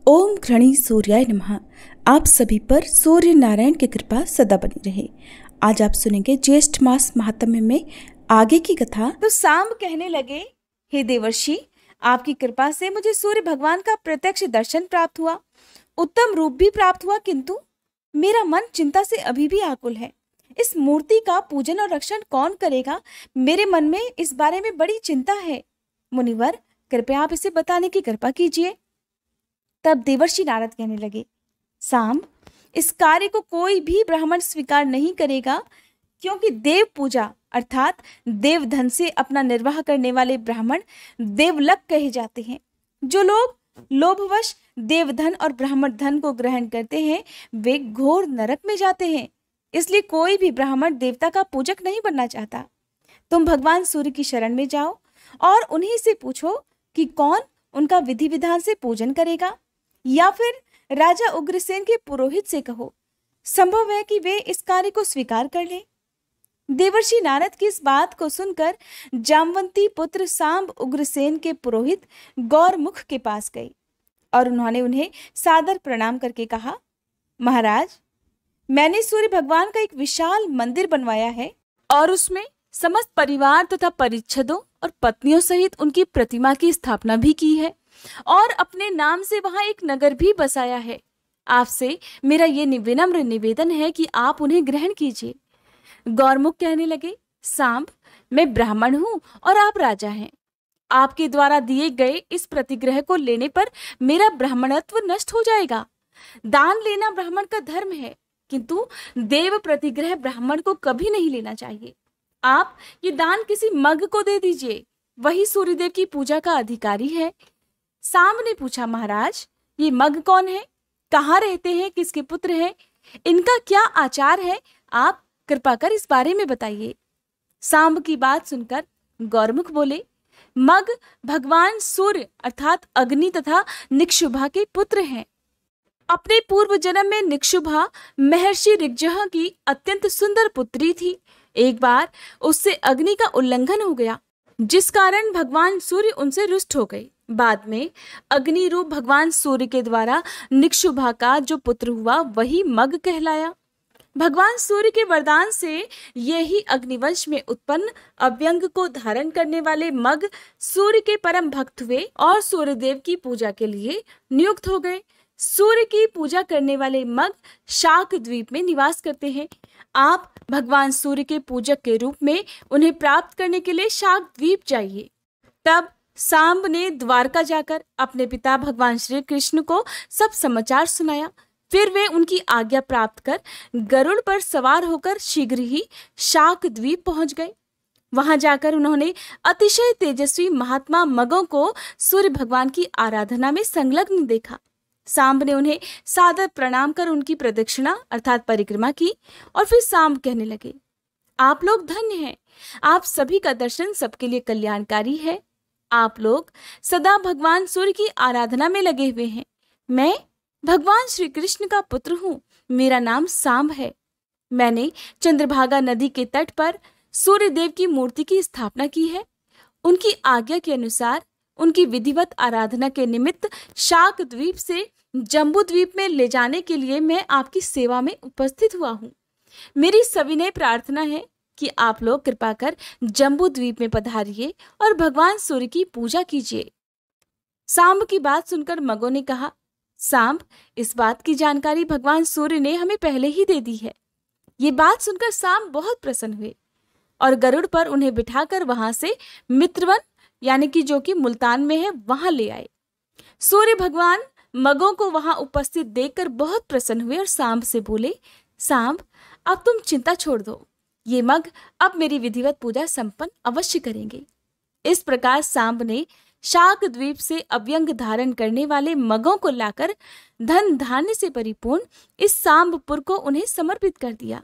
ओम घृणी सूर्याय नमः। आप सभी पर सूर्य नारायण की कृपा सदा बनी रहे। आज आप सुनेंगे ज्येष्ठ मास महात्म्य में आगे की कथा। तो सांब कहने लगे, हे देवर्षि, आपकी कृपा से मुझे सूर्य भगवान का प्रत्यक्ष दर्शन प्राप्त हुआ, उत्तम रूप भी प्राप्त हुआ, किंतु मेरा मन चिंता से अभी भी आकुल है। इस मूर्ति का पूजन और रक्षण कौन करेगा? मेरे मन में इस बारे में बड़ी चिंता है। मुनिवर, कृपया आप इसे बताने की कृपा कीजिए। तब देवर्षि नारद कहने लगे, सांब, इस कार्य को कोई भी ब्राह्मण स्वीकार नहीं करेगा, क्योंकि देव पूजा अर्थात देव धन से अपना निर्वाह करने वाले ब्राह्मण देवलक कहे जाते हैं। जो लोग लोभवश देवधन और ब्राह्मण धन को ग्रहण करते हैं वे घोर नरक में जाते हैं। इसलिए कोई भी ब्राह्मण देवता का पूजक नहीं बनना चाहता। तुम भगवान सूर्य की शरण में जाओ और उन्हीं से पूछो कि कौन उनका विधि विधान से पूजन करेगा, या फिर राजा उग्रसेन के पुरोहित से कहो। संभव है कि वे इस कार्य को स्वीकार कर लें। देवर्षि नारद की इस बात को सुनकर जामवंती पुत्र सांब उग्रसेन के पुरोहित गौरमुख के पास गए और उन्होंने उन्हें सादर प्रणाम करके कहा, महाराज, मैंने सूर्य भगवान का एक विशाल मंदिर बनवाया है और उसमें समस्त परिवार तथा परिच्छदों और पत्नियों सहित उनकी प्रतिमा की स्थापना भी की है और अपने नाम से वहां एक नगर भी बसाया है। आपसे मेरा ये विनम्र निवेदन है कि आप उन्हें ग्रहण कीजिए। गौरमुख कहने लगे, सांब, मैं ब्राह्मण हूं और आप राजा हैं। आपके द्वारा दिए गए इस प्रतिग्रह को लेने पर मेरा ब्राह्मणत्व नष्ट हो जाएगा। दान लेना ब्राह्मण का धर्म है, किंतु देव प्रतिग्रह ब्राह्मण को कभी नहीं लेना चाहिए। आप ये दान किसी मग को दे दीजिए, वही सूर्यदेव की पूजा का अधिकारी है। सांब ने पूछा, महाराज, ये मग कौन है? कहाँ रहते हैं? किसके पुत्र हैं? इनका क्या आचार है? आप कृपा कर इस बारे में बताइए। सांब की बात सुनकर गौरमुख बोले, मग भगवान सूर्य अर्थात अग्नि तथा निक्षुभा के पुत्र हैं। अपने पूर्व जन्म में निक्षुभा महर्षि ऋग्जह की अत्यंत सुंदर पुत्री थी। एक बार उससे अग्नि का उल्लंघन हो गया, जिस कारण भगवान सूर्य उनसे रुष्ट हो गए। बाद में अग्नि रूप भगवान सूर्य के द्वारा निक्षुभा का जो पुत्र हुआ वही मग कहलाया। भगवान सूर्य के वरदान से यही अग्निवंश में उत्पन्न अव्यंग को धारण करने वाले मग सूर्य के परम भक्त हुए और सूर्यदेव की पूजा के लिए नियुक्त हो गए। सूर्य की पूजा करने वाले मग शाक द्वीप में निवास करते हैं। आप भगवान सूर्य के पूजक के रूप में उन्हें प्राप्त करने के लिए शाक द्वीप जाइए। तब सांब ने द्वारका जाकर अपने पिता भगवान श्री कृष्ण को सब समाचार सुनाया। फिर वे उनकी आज्ञा प्राप्त कर गरुड़ पर सवार होकर शीघ्र ही शाक द्वीप पहुंच गए। वहां जाकर उन्होंने अतिशय तेजस्वी महात्मा मगों को सूर्य भगवान की आराधना में संलग्न देखा। सांब ने उन्हें सादर प्रणाम कर उनकी प्रदक्षिणा अर्थात परिक्रमा की और फिर सांब कहने लगे, आप लोग धन्य हैं। आप सभी का दर्शन सबके लिए कल्याणकारी है। आप लोग सदा भगवान सूर्य की आराधना में लगे हुए हैं। मैं भगवान श्री कृष्ण का पुत्र हूँ। मेरा नाम सांब है। मैंने चंद्रभागा नदी के तट पर सूर्य देव की मूर्ति की स्थापना की है। उनकी आज्ञा के अनुसार उनकी विधिवत आराधना के निमित्त शाक द्वीप से जम्बू द्वीप में ले जाने के लिए मैं आपकी सेवा में उपस्थित हुआ हूँ। मेरी सविनय प्रार्थना है कि आप लोग कृपा कर जम्बू द्वीप में पधारिए और भगवान सूर्य की पूजा कीजिए। सांब की बात सुनकर मगों ने कहा, सांब, इस बात की जानकारी भगवान सूर्य ने हमें पहले ही दे दी है। ये बात सुनकर सांब बहुत प्रसन्न हुए और गरुड़ पर उन्हें बिठाकर वहां से मित्रवन यानी कि जो कि मुल्तान में है वहां ले आए। सूर्य भगवान मगों को वहां उपस्थित देखकर बहुत प्रसन्न हुए और सांब से बोले, सांब, अब तुम चिंता छोड़ दो। ये मग अब मेरी विधिवत पूजा संपन्न अवश्य करेंगे। इस प्रकार सांब ने शाक द्वीप से अव्यंग धारण करने वाले मगों को लाकर धन धान्य से परिपूर्ण इस सांबपुर को उन्हें समर्पित कर दिया।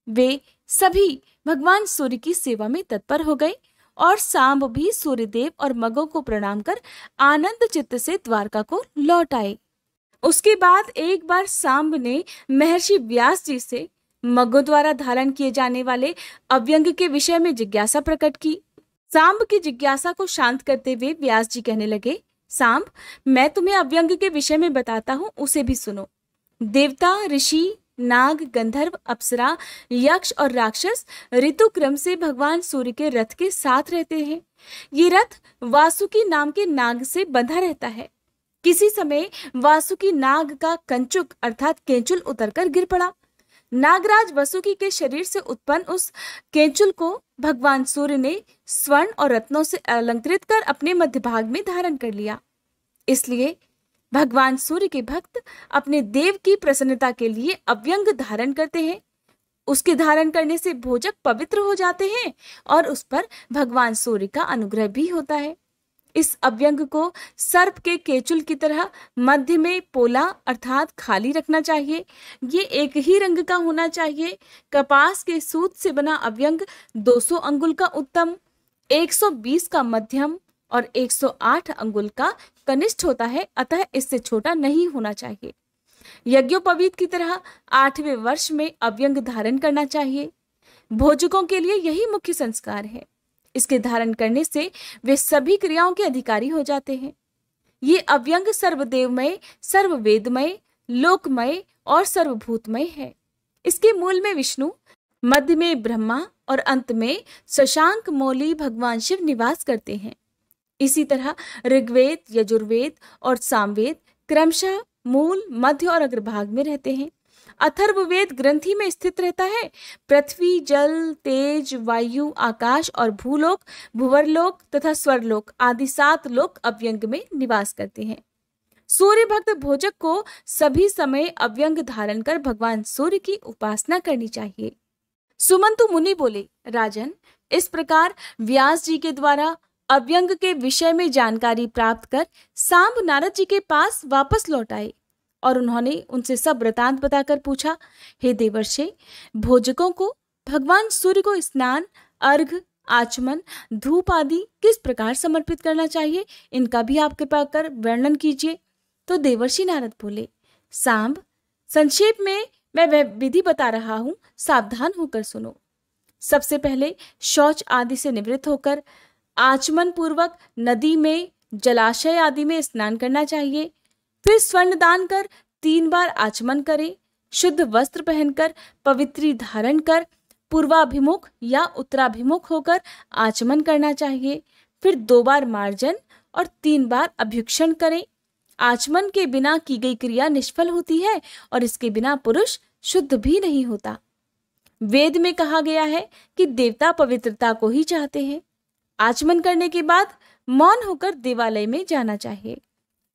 वे सभी भगवान सूर्य की सेवा में तत्पर हो गए और सांब भी सूर्यदेव और मगों को प्रणाम कर आनंद चित्त से द्वारका को लौट आए। उसके बाद एक बार सांब ने महर्षि व्यास जी से मगों द्वारा धारण किए जाने वाले अव्यंग के विषय में जिज्ञासा प्रकट की। सांब की जिज्ञासा को शांत करते हुए व्यास जी कहने लगे, सांब, मैं तुम्हें अव्यंग के विषय में बताता हूँ, उसे भी सुनो। देवता, ऋषि, नाग, गंधर्व, अप्सरा, यक्ष और राक्षस ऋतु क्रम से भगवान सूर्य के रथ के साथ रहते हैं। ये रथ वासुकी नाम के नाग से बंधा रहता है। किसी समय वासुकी नाग का कंचुक अर्थात केंचुल उतरकर गिर पड़ा। नागराज वासुकी के शरीर से उत्पन्न उस केंचुल को भगवान सूर्य ने स्वर्ण और रत्नों से अलंकृत कर अपने मध्य भाग में धारण कर लिया। इसलिए भगवान सूर्य के भक्त अपने देव की प्रसन्नता के लिए अव्यंग धारण करते हैं। उसके धारण करने से भोजक पवित्र हो जाते हैं और उस पर भगवान सूर्य का अनुग्रह भी होता है। इस अव्यंग को सर्प के केचुल की तरह मध्य में पोला अर्थात खाली रखना चाहिए। ये एक ही रंग का होना चाहिए। कपास के सूत से बना अव्यंग 200 अंगुल का उत्तम, 120 का मध्यम और 108 अंगुल का कनिष्ठ होता है, अतः इससे छोटा नहीं होना चाहिए। यज्ञोपवीत की तरह 8वें वर्ष में अव्यंग धारण करना चाहिए। भोजकों के लिए यही मुख्य संस्कार है। इसके धारण करने से वे सभी क्रियाओं के अधिकारी हो जाते हैं। ये अव्यंग सर्वदेवमय, सर्ववेदमय, लोकमय और सर्वभूतमय है। इसके मूल में विष्णु, मध्य में ब्रह्मा और अंत में शशांक मौली भगवान शिव निवास करते हैं। इसी तरह ऋग्वेद, यजुर्वेद और सामवेद क्रमशः मूल, मध्य और अग्रभाग में रहते हैं। अथर्ववेद ग्रंथि में स्थित रहता है। पृथ्वी, जल, तेज, वायु, आकाश और भूलोक, भुवरलोक तथा स्वर्लोक आदि 7 लोक अव्यंग में निवास करते हैं। सूर्य भक्त भोजक को सभी समय अव्यंग धारण कर भगवान सूर्य की उपासना करनी चाहिए। सुमंतु मुनि बोले, राजन, इस प्रकार व्यास जी के द्वारा अव्यंग के विषय में जानकारी प्राप्त कर सांब नारद जी के पास वापस लौट आए और उन्होंने उनसे सब वृतांत बताकर पूछा, हे देवर्षि, भोजकों को भगवान सूर्य को स्नान, अर्घ, आचमन, धूप आदि किस प्रकार समर्पित करना चाहिए, इनका भी आप कृपा कर वर्णन कीजिए। तो देवर्षि नारद बोले, सांब, संक्षेप में मैं वह विधि बता रहा हूं, सावधान होकर सुनो। सबसे पहले शौच आदि से निवृत्त होकर आचमन पूर्वक नदी में, जलाशय आदि में स्नान करना चाहिए। फिर स्वर्ण दान कर 3 बार आचमन करें। शुद्ध वस्त्र पहनकर पवित्री धारण कर पूर्वाभिमुख या उत्तराभिमुख होकर आचमन करना चाहिए। फिर 2 बार मार्जन और 3 बार अभ्युक्षण करें। आचमन के बिना की गई क्रिया निष्फल होती है और इसके बिना पुरुष शुद्ध भी नहीं होता। वेद में कहा गया है कि देवता पवित्रता को ही चाहते हैं। आचमन करने के बाद मौन होकर देवालय में जाना चाहिए।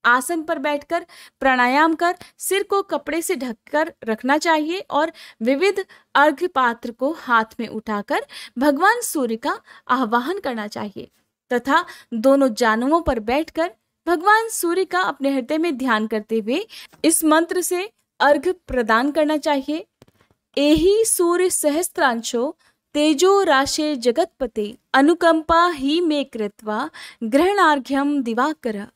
आसन पर बैठकर प्राणायाम कर सिर को कपड़े से ढककर रखना चाहिए और विविध अर्घ्य पात्र को हाथ में उठाकर भगवान सूर्य का आह्वान करना चाहिए तथा दोनों जानुओं पर बैठकर भगवान सूर्य का अपने हृदय में ध्यान करते हुए इस मंत्र से अर्घ्य प्रदान करना चाहिए। एहि सूर्य सहस्त्रांशो तेजो राशे जगतपते अनुकंपा ही में कृत्वा ग्रहणार्घ्यम दिवाकर।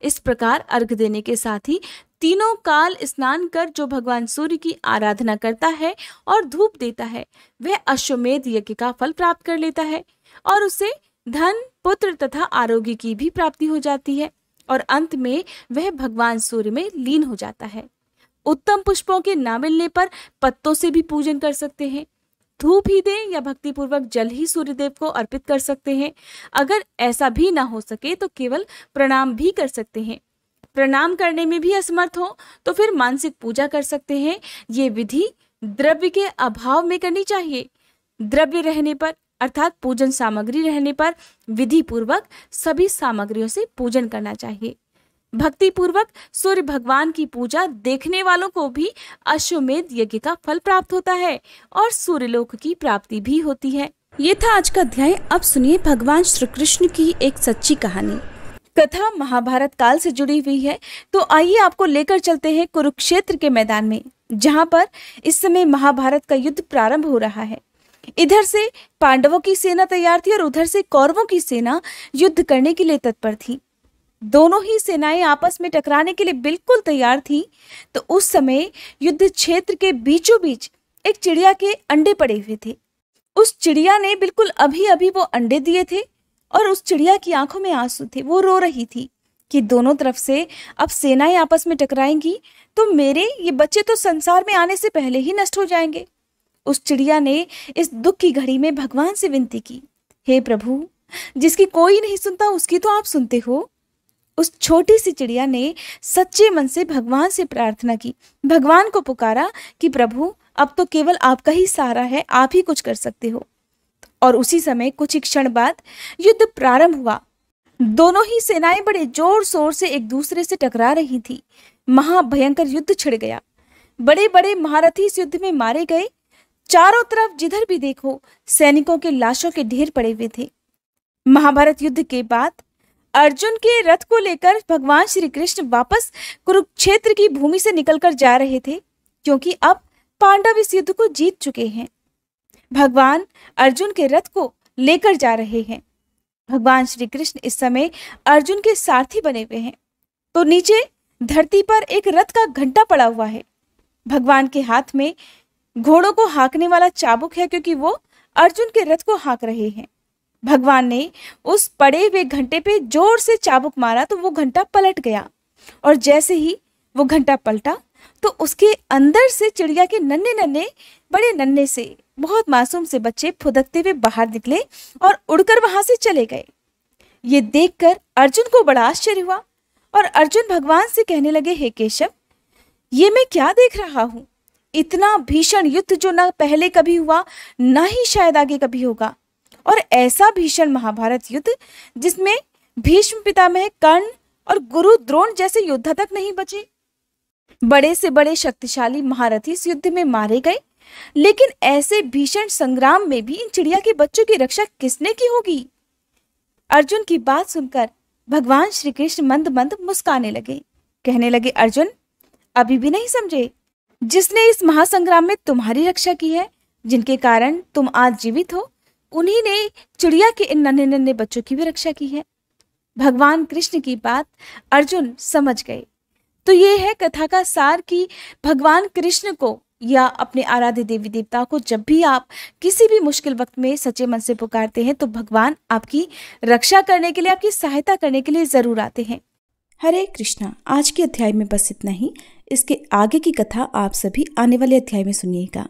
इस प्रकार अर्घ देने के साथ ही तीनों काल स्नान कर जो भगवान सूर्य की आराधना करता है और धूप देता है, वह अश्वमेध यज्ञ का फल प्राप्त कर लेता है और उसे धन, पुत्र तथा आरोग्य की भी प्राप्ति हो जाती है और अंत में वह भगवान सूर्य में लीन हो जाता है। उत्तम पुष्पों के ना मिलने पर पत्तों से भी पूजन कर सकते हैं। धूप ही दें या भक्ति पूर्वक जल ही सूर्यदेव को अर्पित कर सकते हैं। अगर ऐसा भी ना हो सके तो केवल प्रणाम भी कर सकते हैं। प्रणाम करने में भी असमर्थ हो तो फिर मानसिक पूजा कर सकते हैं। ये विधि द्रव्य के अभाव में करनी चाहिए। द्रव्य रहने पर अर्थात पूजन सामग्री रहने पर विधि पूर्वक सभी सामग्रियों से पूजन करना चाहिए। भक्ति पूर्वक सूर्य भगवान की पूजा देखने वालों को भी अश्वमेध यज्ञ का फल प्राप्त होता है और सूर्यलोक की प्राप्ति भी होती है। ये था आज का अध्याय। अब सुनिए भगवान श्री कृष्ण की एक सच्ची कहानी। कथा महाभारत काल से जुड़ी हुई है, तो आइए आपको लेकर चलते हैं कुरुक्षेत्र के मैदान में, जहाँ पर इस समय महाभारत का युद्ध प्रारंभ हो रहा है। इधर से पांडवों की सेना तैयार थी और उधर से कौरवों की सेना युद्ध करने के लिए तत्पर थी। दोनों ही सेनाएं आपस में टकराने के लिए बिल्कुल तैयार थी। तो उस समय युद्ध क्षेत्र के बीचों बीच एक चिड़िया के अंडे पड़े हुए थे। उस चिड़िया ने बिल्कुल अभी अभी वो अंडे दिए थे और उस चिड़िया की आंखों में आंसू थे। वो रो रही थी कि दोनों तरफ से अब सेनाएं आपस में टकराएंगी तो मेरे ये बच्चे तो संसार में आने से पहले ही नष्ट हो जाएंगे। उस चिड़िया ने इस दुख की घड़ी में भगवान से विनती की, हे प्रभु, जिसकी कोई नहीं सुनता उसकी तो आप सुनते हो। उस छोटी सी चिड़िया ने सच्चे मन से भगवान से प्रार्थना की, भगवान को पुकारा कि प्रभु अब तो केवल आपका ही सहारा है, आप ही कुछ कर सकते हो। और उसी समय कुछ ही क्षण बाद युद्ध प्रारंभ हुआ। दोनों ही सेनाएं बड़े जोर शोर से एक दूसरे से टकरा रही थी। महाभयंकर युद्ध छिड़ गया। बड़े बड़े महारथी इस युद्ध में मारे गए। चारों तरफ जिधर भी देखो सैनिकों के लाशों के ढेर पड़े हुए थे। महाभारत युद्ध के बाद अर्जुन के रथ को लेकर भगवान श्री कृष्ण वापस कुरुक्षेत्र की भूमि से निकलकर जा रहे थे, क्योंकि अब पांडव इस युद्ध को जीत चुके हैं। भगवान अर्जुन के रथ को लेकर जा रहे हैं। भगवान श्री कृष्ण इस समय अर्जुन के सारथी बने हुए हैं। तो नीचे धरती पर एक रथ का घंटा पड़ा हुआ है। भगवान के हाथ में घोड़ों को हाँकने वाला चाबुक है, क्योंकि वो अर्जुन के रथ को हाँक रहे हैं। भगवान ने उस पड़े हुए घंटे पे जोर से चाबुक मारा तो वो घंटा पलट गया, और जैसे ही वो घंटा पलटा तो उसके अंदर से चिड़िया के नन्हे नन्हे बड़े नन्हे से बहुत मासूम से बच्चे फुदकते हुए बाहर निकले और उड़कर वहां से चले गए। ये देखकर अर्जुन को बड़ा आश्चर्य हुआ और अर्जुन भगवान से कहने लगे, हे केशव, ये मैं क्या देख रहा हूँ? इतना भीषण युद्ध जो ना पहले कभी हुआ ना ही शायद आगे कभी होगा, और ऐसा भीषण महाभारत युद्ध जिसमें भीष्म पितामह, कर्ण और गुरु द्रोण जैसे योद्धा तक नहीं बचे। बड़े से बड़े शक्तिशाली महारथी इस युद्ध में मारे गए, लेकिन ऐसे भीषण संग्राम में भी इन चिड़िया के बच्चों की रक्षा किसने की होगी? अर्जुन की बात सुनकर भगवान श्री कृष्ण मंद मंद मुस्काने लगे, कहने लगे, अर्जुन अभी भी नहीं समझे? जिसने इस महासंग्राम में तुम्हारी रक्षा की है, जिनके कारण तुम आज जीवित हो, उन्हीं ने चिड़िया के इन नन्हे नन्हे बच्चों की भी रक्षा की है। भगवान कृष्ण की बात अर्जुन समझ गए। तो ये है कथा का सार कि भगवान कृष्ण को या अपने आराध्य देवी देवता को जब भी आप किसी भी मुश्किल वक्त में सच्चे मन से पुकारते हैं तो भगवान आपकी रक्षा करने के लिए, आपकी सहायता करने के लिए जरूर आते हैं। हरे कृष्णा। आज के अध्याय में बस इतना ही। इसके आगे की कथा आप सभी आने वाले अध्याय में सुनिएगा।